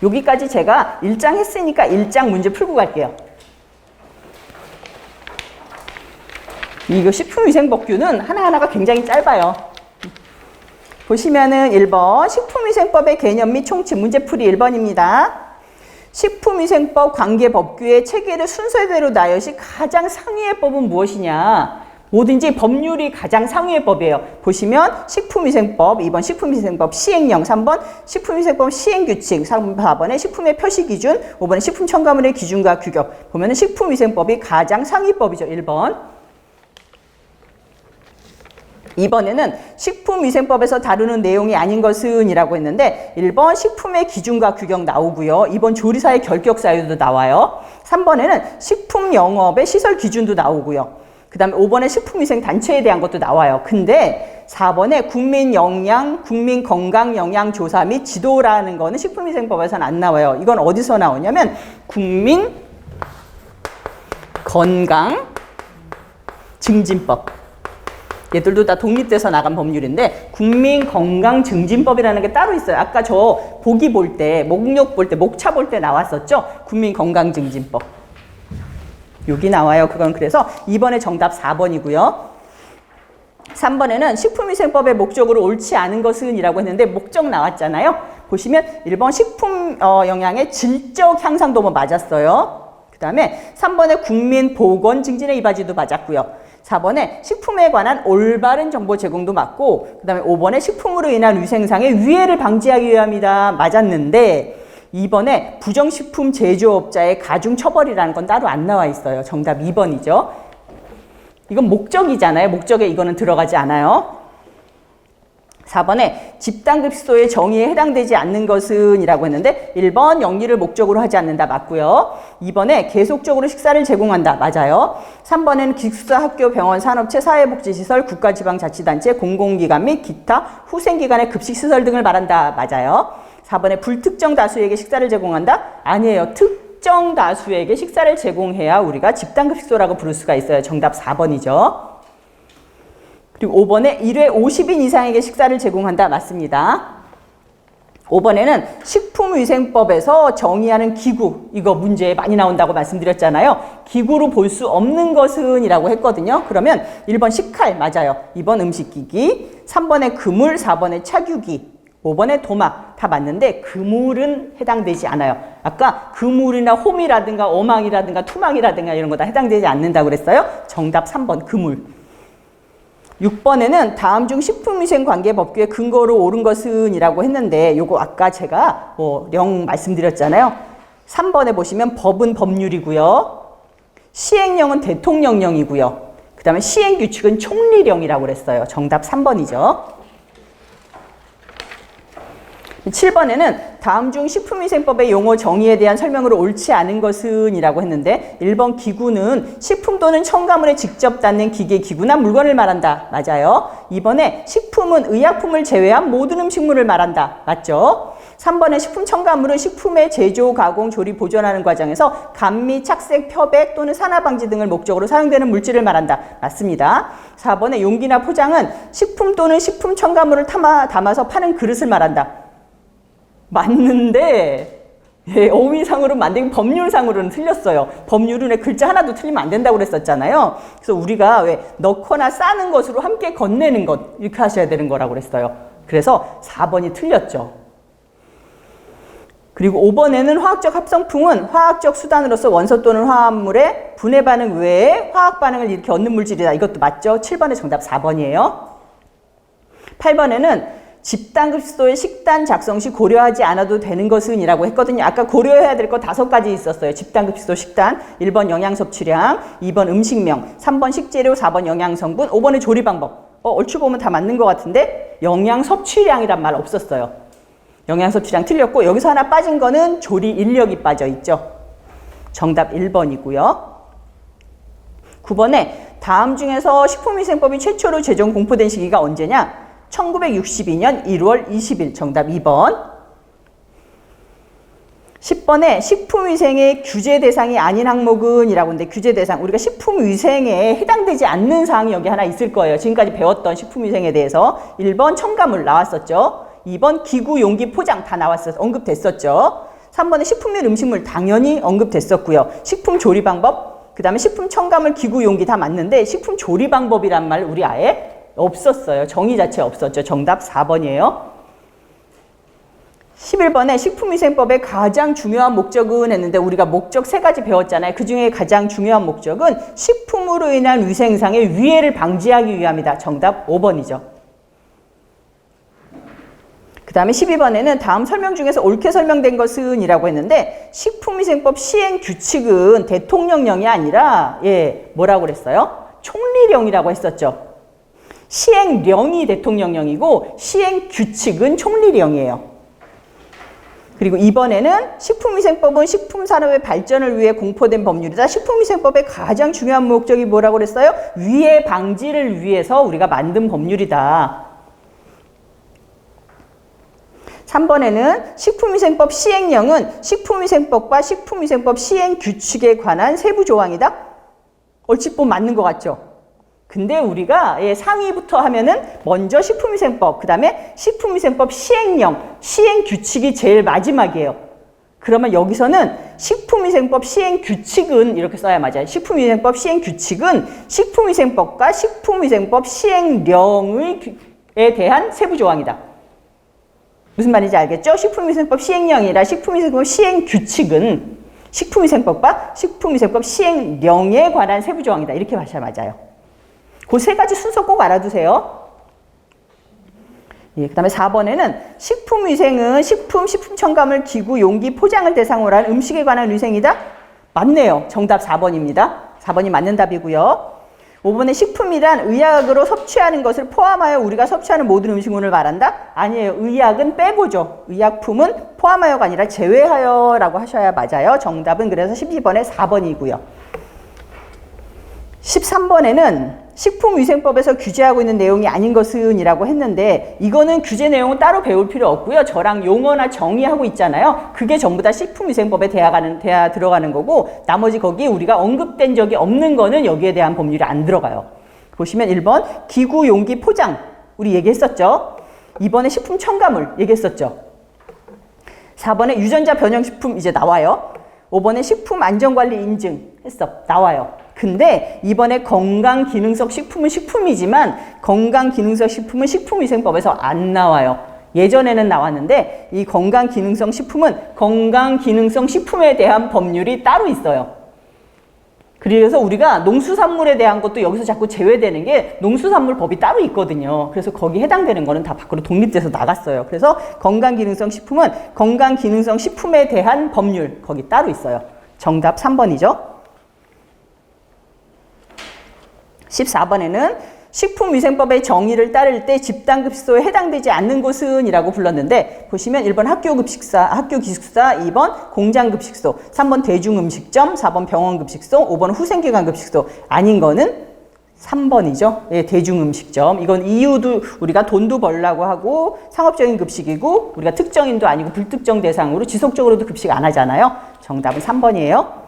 Speaker 2: 여기까지 제가 1장 했으니까 1장 문제 풀고 갈게요. 이거 식품위생법규는 하나하나가 굉장히 짧아요. 보시면은 1번 식품위생법의 개념 및 총칙 문제풀이 1번입니다. 식품위생법 관계법규의 체계를 순서대로 나열시 가장 상위의 법은 무엇이냐? 뭐든지 법률이 가장 상위의 법이에요. 보시면 식품위생법, 2번 식품위생법 시행령, 3번 식품위생법 시행규칙, 4번에 식품의 표시기준, 5번에 식품첨가물의 기준과 규격. 보면은 식품위생법이 가장 상위법이죠. 1번. 2번에는 식품위생법에서 다루는 내용이 아닌 것은 이라고 했는데 1번 식품의 기준과 규격 나오고요. 2번 조리사의 결격 사유도 나와요. 3번에는 식품 영업의 시설 기준도 나오고요. 그 다음에 5번에 식품위생단체에 대한 것도 나와요. 근데 4번에 국민건강영양조사 및 지도라는 거는 식품위생법에서는 안 나와요. 이건 어디서 나오냐면 국민건강증진법. 얘들도 다 독립돼서 나간 법률인데 국민건강증진법이라는 게 따로 있어요. 아까 저 보기 볼 때, 목록 볼 때, 목차 볼 때 나왔었죠? 국민건강증진법. 여기 나와요. 그건 그래서 2번의 정답 4번이고요. 3번에는 식품위생법의 목적으로 옳지 않은 것은 이라고 했는데 목적 나왔잖아요. 보시면 1번 식품 영양의 질적 향상도 뭐 맞았어요. 그 다음에 3번에 국민보건 증진의 이바지도 맞았고요. 4번에 식품에 관한 올바른 정보 제공도 맞고 그 다음에 5번에 식품으로 인한 위생상의 위해를 방지하기 위함이다 맞았는데 2번에 부정식품 제조업자의 가중처벌이라는 건 따로 안 나와 있어요. 정답 2번이죠. 이건 목적이잖아요. 목적에 이거는 들어가지 않아요. 4번에 집단급식소의 정의에 해당되지 않는 것은 이라고 했는데 1번 영리를 목적으로 하지 않는다 맞고요. 2번에 계속적으로 식사를 제공한다 맞아요. 3번에는 기숙사, 학교, 병원, 산업체, 사회복지시설, 국가지방자치단체, 공공기관 및 기타 후생기관의 급식시설 등을 말한다 맞아요. 4번에 불특정 다수에게 식사를 제공한다? 아니에요. 특정 다수에게 식사를 제공해야 우리가 집단급식소라고 부를 수가 있어요. 정답 4번이죠. 그리고 5번에 1회 50인 이상에게 식사를 제공한다. 맞습니다. 5번에는 식품위생법에서 정의하는 기구, 이거 문제에 많이 나온다고 말씀드렸잖아요. 기구로 볼 수 없는 것은 이라고 했거든요. 그러면 1번 식칼 맞아요. 2번 음식기기, 3번에 그물, 4번에 차규기, 5번에 도마 다 맞는데 그물은 해당되지 않아요. 아까 그물이나 홈이라든가 어망이라든가 투망이라든가 이런 거 다 해당되지 않는다고 그랬어요. 정답 3번 그물. 6번에는 다음 중 식품위생관계법규의 근거로 옳은 것은 이라고 했는데 요거 아까 제가 령 말씀드렸잖아요. 3번에 보시면 법은 법률이고요. 시행령은 대통령령이고요. 그 다음에 시행규칙은 총리령이라고 그랬어요. 정답 3번이죠. 7번에는 다음 중 식품위생법의 용어 정의에 대한 설명으로 옳지 않은 것은 이라고 했는데 1번 기구는 식품 또는 첨가물에 직접 닿는 기계, 기구나 물건을 말한다. 맞아요. 2번에 식품은 의약품을 제외한 모든 음식물을 말한다. 맞죠? 3번에 식품 첨가물은 식품의 제조, 가공, 조리, 보존하는 과정에서 감미, 착색,漂백 또는 산화방지 등을 목적으로 사용되는 물질을 말한다. 맞습니다. 4번에 용기나 포장은 식품 또는 식품 첨가물을 담아서 파는 그릇을 말한다. 맞는데 어휘상으로 만든 법률상으로는 틀렸어요. 법률은 왜 글자 하나도 틀리면 안 된다고 그랬었잖아요. 그래서 우리가 왜 넣거나 싸는 것으로 함께 건네는 것 이렇게 하셔야 되는 거라고 그랬어요. 그래서 4번이 틀렸죠. 그리고 5번에는 화학적 합성품은 화학적 수단으로서 원소 또는 화합물의 분해 반응 외에 화학 반응을 이렇게 얻는 물질이다. 이것도 맞죠? 7번의 정답 4번이에요. 8번에는 집단급식소의 식단 작성 시 고려하지 않아도 되는 것은 이라고 했거든요. 아까 고려해야 될 거 5가지 있었어요. 집단급식소 식단, 1번 영양섭취량, 2번 음식명, 3번 식재료, 4번 영양성분, 5번의 조리방법. 얼추 보면 다 맞는 것 같은데 영양섭취량이란 말 없었어요. 영양섭취량 틀렸고 여기서 하나 빠진 거는 조리 인력이 빠져 있죠. 정답 1번이고요. 9번에 다음 중에서 식품위생법이 최초로 제정 공포된 시기가 언제냐? 1962년 1월 20일 정답 2번. 10번에 식품위생의 규제 대상이 아닌 항목은 이라고 하는데 규제 대상 우리가 식품위생에 해당되지 않는 사항이 여기 하나 있을 거예요. 지금까지 배웠던 식품위생에 대해서 1번 첨가물 나왔었죠. 2번 기구, 용기, 포장 다 언급됐었죠. 3번에 식품 및 음식물 당연히 언급됐었고요. 식품 조리 방법 그 다음에 식품 첨가물, 기구, 용기 다 맞는데 식품 조리 방법이란 말 우리 아예 없었어요. 정의 자체 없었죠. 정답 4번이에요. 11번에 식품위생법의 가장 중요한 목적은 했는데 우리가 목적 3가지 배웠잖아요. 그 중에 가장 중요한 목적은 식품으로 인한 위생상의 위해를 방지하기 위함이다. 정답 5번이죠. 그 다음에 12번에는 다음 설명 중에서 옳게 설명된 것은 이라고 했는데 식품위생법 시행규칙은 대통령령이 아니라 뭐라고 그랬어요? 총리령이라고 했었죠. 시행령이 대통령령이고 시행규칙은 총리령이에요. 그리고 이번에는 식품위생법은 식품산업의 발전을 위해 공포된 법률이다. 식품위생법의 가장 중요한 목적이 뭐라고 그랬어요? 위해 방지를 위해서 우리가 만든 법률이다. 3번에는 식품위생법 시행령은 식품위생법과 식품위생법 시행규칙에 관한 세부 조항이다. 얼핏 보면 맞는 것 같죠? 근데 우리가 상위부터 하면은 먼저 식품위생법, 그 다음에 식품위생법 시행령, 시행규칙이 제일 마지막이에요. 그러면 여기서는 식품위생법 시행규칙은 이렇게 써야 맞아요. 식품위생법 시행규칙은 식품위생법과 식품위생법 시행령에 대한 세부 조항이다. 무슨 말인지 알겠죠? 식품위생법 시행령이라 식품위생법 시행규칙은 식품위생법과 식품위생법 시행령에 관한 세부 조항이다. 이렇게 하셔야 맞아요. 그 세 가지 순서 꼭 알아두세요. 그 다음에 4번에는 식품위생은 식품, 식품첨가물, 기구, 용기, 포장을 대상으로 한 음식에 관한 위생이다? 맞네요. 정답 4번입니다. 4번이 맞는 답이고요. 5번에 식품이란 의약으로 섭취하는 것을 포함하여 우리가 섭취하는 모든 음식물을 말한다? 아니에요. 의약은 빼고죠. 의약품은 포함하여가 아니라 제외하여 라고 하셔야 맞아요. 정답은 그래서 12번에 4번이고요. 13번에는 식품위생법에서 규제하고 있는 내용이 아닌 것은 이라고 했는데 이거는 규제 내용은 따로 배울 필요 없고요. 저랑 용어나 정의하고 있잖아요. 그게 전부 다 식품위생법에 들어가는 거고 나머지 거기 우리가 언급된 적이 없는 거는 여기에 대한 법률이 안 들어가요. 보시면 1번 기구, 용기, 포장 우리 얘기했었죠. 2번에 식품 첨가물 얘기했었죠. 4번에 유전자 변형식품 이제 나와요. 5번에 식품 안전관리 인증 했어. 나와요. 근데 이번에 건강기능성 식품은 식품이지만 건강기능성 식품은 식품위생법에서 안 나와요. 예전에는 나왔는데 이 건강기능성 식품은 건강기능성 식품에 대한 법률이 따로 있어요. 그래서 우리가 농수산물에 대한 것도 여기서 자꾸 제외되는 게 농수산물법이 따로 있거든요. 그래서 거기 해당되는 거는 다 밖으로 독립돼서 나갔어요. 그래서 건강기능성 식품은 건강기능성 식품에 대한 법률 거기 따로 있어요. 정답 3번이죠. 14번에는 식품위생법의 정의를 따를 때 집단급식소에 해당되지 않는 곳은 이라고 불렀는데 보시면 1번 학교급식사, 학교기숙사, 2번 공장급식소, 3번 대중음식점, 4번 병원급식소, 5번 후생기관급식소 아닌 거는 3번이죠. 예, 대중음식점. 이건 이유도 우리가 돈도 벌려고 하고 상업적인 급식이고 우리가 특정인도 아니고 불특정 대상으로 지속적으로도 급식 안 하잖아요. 정답은 3번이에요.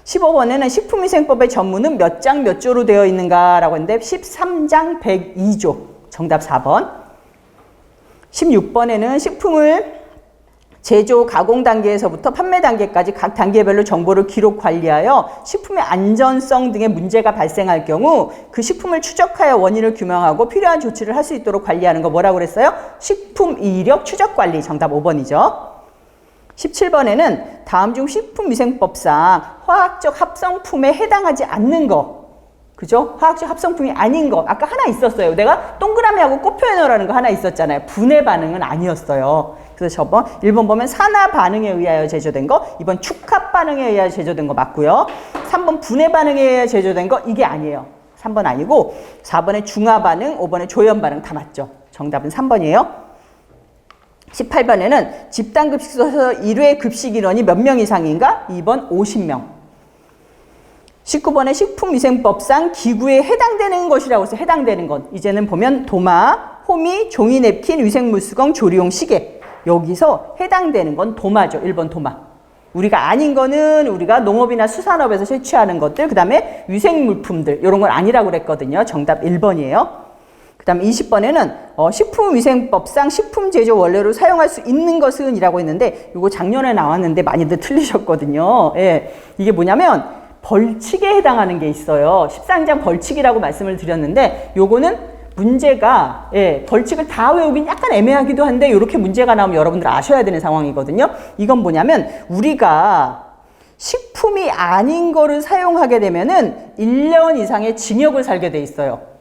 Speaker 2: 15번에는 식품위생법의 전문은 몇 장 몇 조로 되어 있는가라고 했는데 13장 102조. 정답 4번. 16번에는 식품을 제조, 가공 단계에서부터 판매 단계까지 각 단계별로 정보를 기록 관리하여 식품의 안전성 등의 문제가 발생할 경우 그 식품을 추적하여 원인을 규명하고 필요한 조치를 할 수 있도록 관리하는 거 뭐라고 그랬어요? 식품 이력 추적 관리. 정답 5번이죠. 17번에는 다음 중 식품위생법상 화학적 합성품에 해당하지 않는 거. 그죠? 화학적 합성품이 아닌 거. 아까 하나 있었어요. 내가 동그라미하고 곱표해놓으라는 거 하나 있었잖아요. 분해 반응은 아니었어요. 그래서 저번 1번 보면 산화 반응에 의하여 제조된 거, 2번 축합 반응에 의하여 제조된 거 맞고요. 3번 분해 반응에 의하여 제조된 거 이게 아니에요. 3번 아니고 4번에 중화 반응, 5번에 조연 반응 다 맞죠. 정답은 3번이에요. 18번에는 집단급식소에서 1회 급식 인원이 몇 명 이상인가? 2번 50명. 19번에 식품위생법상 기구에 해당되는 것이라고 해서 해당되는 것. 이제는 보면 도마, 호미, 종이 냅킨, 위생물수건, 조리용 시계. 여기서 해당되는 건 도마죠. 1번 도마. 우리가 아닌 거는 우리가 농업이나 수산업에서 채취하는 것들, 그 다음에 위생물품들 이런 건 아니라고 그랬거든요. 정답 1번이에요. 그 다음 20번에는 식품위생법상 식품제조 원료로 사용할 수 있는 것은 이라고 했는데 이거 작년에 나왔는데 많이들 틀리셨거든요. 예, 이게 뭐냐면 벌칙에 해당하는 게 있어요. 13장 벌칙이라고 말씀을 드렸는데 요거는 문제가 벌칙을 다 외우긴 약간 애매하기도 한데 이렇게 문제가 나오면 여러분들 아셔야 되는 상황이거든요. 이건 뭐냐면 우리가 식품이 아닌 거를 사용하게 되면은 1년 이상의 징역을 살게 돼 있어요.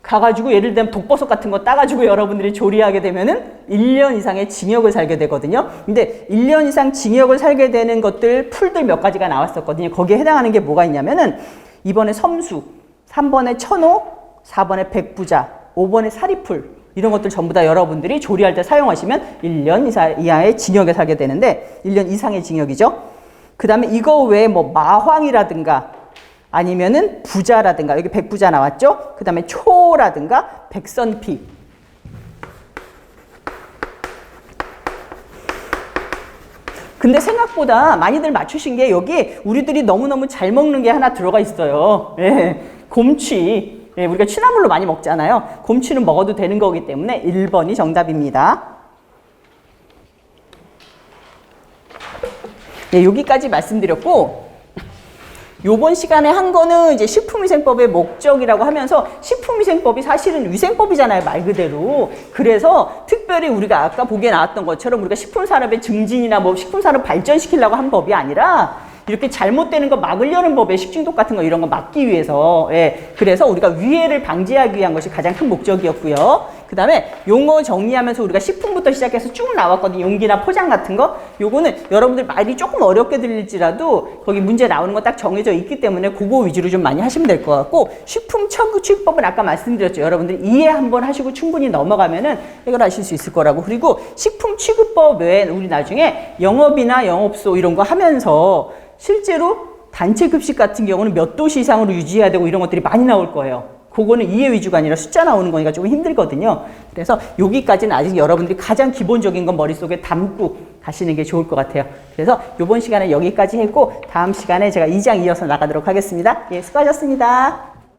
Speaker 2: 가가지고 예를 들면 독버섯 같은 거 따가지고 여러분들이 조리하게 되면은 1년 이상의 징역을 살게 되거든요. 근데 1년 이상 징역을 살게 되는 것들 풀들 몇 가지가 나왔었거든요. 거기에 해당하는 게 뭐가 있냐면은 2번에 섬수, 3번에 천호, 4번에 백부자, 5번에 사리풀. 이런 것들 전부 다 여러분들이 조리할 때 사용하시면 1년 이하의 징역에 살게 되는데 1년 이상의 징역이죠. 그 다음에 이거 외에 뭐 마황이라든가 아니면은 부자라든가 여기 백부자 나왔죠. 그 다음에 초라든가 백선피. 근데 생각보다 많이들 맞추신 게 여기 우리들이 너무너무 잘 먹는 게 하나 들어가 있어요. 예, 곰취. 예, 우리가 취나물로 많이 먹잖아요. 곰취는 먹어도 되는 거기 때문에 1번이 정답입니다. 예, 여기까지 말씀드렸고 요번 시간에 한 거는 이제 식품위생법의 목적이라고 하면서 식품위생법이 사실은 위생법이잖아요, 말 그대로. 그래서 특별히 우리가 아까 보기에 나왔던 것처럼 우리가 식품산업의 증진이나 뭐 식품산업 발전시키려고 한 법이 아니라 이렇게 잘못되는 거 막으려는 법에 식중독 같은 거 이런 거 막기 위해서 그래서 우리가 위해를 방지하기 위한 것이 가장 큰 목적이었고요. 그 다음에 용어 정리하면서 우리가 식품부터 시작해서 쭉 나왔거든요. 용기나 포장 같은 거. 요거는 여러분들 말이 조금 어렵게 들릴지라도 거기 문제 나오는 거 딱 정해져 있기 때문에 그거 위주로 좀 많이 하시면 될 것 같고 식품 취급법은 아까 말씀드렸죠. 여러분들 이해 한번 하시고 충분히 넘어가면은 해결하실 수 있을 거라고. 그리고 식품 취급법 외에 우리 나중에 영업이나 영업소 이런 거 하면서 실제로 단체 급식 같은 경우는 몇 도시 이상으로 유지해야 되고 이런 것들이 많이 나올 거예요. 그거는 이해 위주가 아니라 숫자 나오는 거니까 조금 힘들거든요. 그래서 여기까지는 아직 여러분들이 가장 기본적인 건 머릿속에 담고 가시는 게 좋을 것 같아요. 그래서 이번 시간에 여기까지 했고 다음 시간에 제가 2장 이어서 나가도록 하겠습니다. 예, 수고하셨습니다.